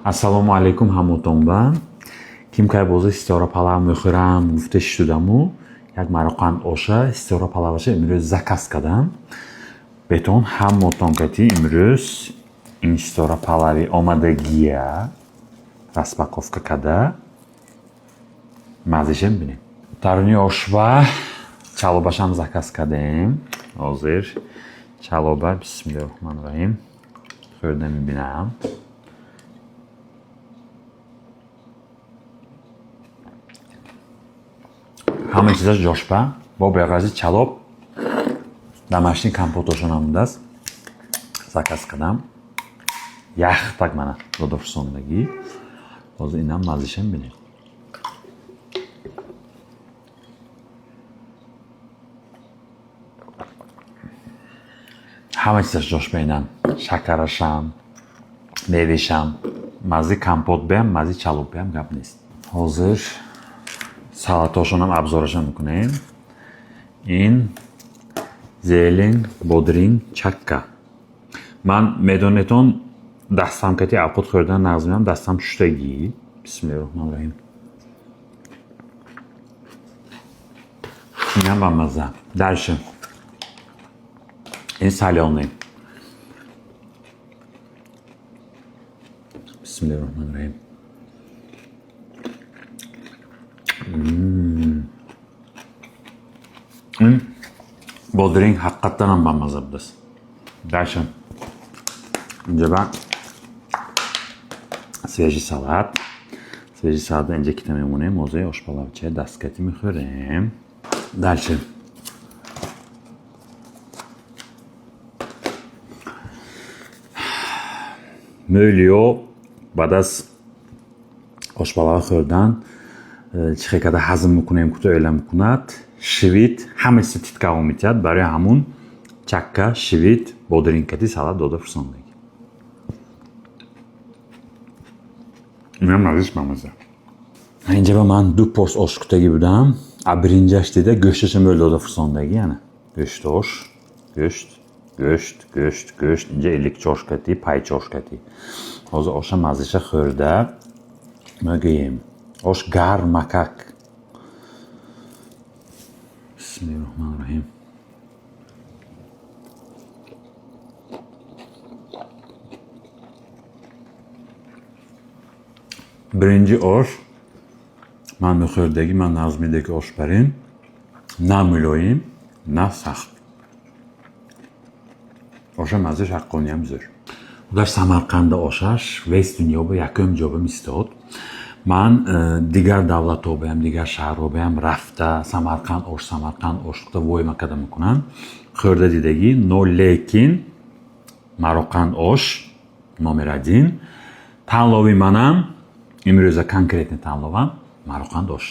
Ассалому алейкум ҳамутонба. Ким кай боза истора палав мехӯрам гуфта шудаму як мароқан оша истора палаваша имрӯз заказ кардам. Бетон ҳамутон кати имрӯз ин истора палави омадагия распаковка карда мазишем бинем. Тарони ошва чалобашам заказ кардем. Ҳозир чалоба бисмиллаҳир-роҳманир-роҳим хӯрда мебинам. ҳама чизаш ҷошпа бо беғази чалоб домашний компотошо намудааст. Заказ кардам. Яхтак мана дода фурсондагӣ. Ҳозир инам мазишем бинем. ҳама чизаш ҷошпа инам. Шакарашам, мевишам, мази компот биям, мази чалоб биям гап нест. Ҳозир салатошонам абзорашам мекунем. Ин зелен бодрин чакка. Ман медонетон дастам кати авқот хӯрдан нағз меам, дастам шуштагӣ. Бисмиллаҳир-роҳманир-роҳим. Инам ба мазза. Дальше ин салёне. Бисмиллаҳир-роҳманир-роҳим. Ин бодринг ҳақиқатан ба мазза будааст. Дальше инҷаба свежий салат. Свежий салат инҷа кита мемонем. Ҳозир ошпалавчаи дасткатӣ мехӯрем. Дальше мӯлиё баъд аз ошпалава хӯрдан чихе када ҳазм мекунем куто эла мекунад. Шивит ҳама чиз титкаво метиҳад. Барои ҳамун чакка, шивит, бодринкати салат дода фурсондагӣ. инам мазиш ба мазза. Инҷаба ман ду порс ош кутагӣ будам. Абринҷаш дида гӯшташам бӯл дода фурсондагӣ. Ана гӯштош, гӯшт, гӯшт, гӯшт, гӯшт. Инҷа илик чошкатӣ, пай чошкатӣ. Ҳозир оша мазиша хӯрда мегӯем. Ош гарм макак. Бисмиллаҳир-роҳманир-роҳим. Биринҷи ош ман мехӯрдагӣ ман нағз медиҳам ки ошбарин на мулоим, на сахт. Оша маззаш ҳаққониям зӯр. Худаш Самарқанда ошаш вес дунёба якум ҷоба мистод. Ман дигар давлатҳо беям, дигар шаҳрҳо беям рафта Самарқанд ош гуфта войма карда мекунам. Хӯрда дидагӣ, но лекин Мароқан ош номер один. Танлови манам имрӯза конкретни танловам Мароқанд ош.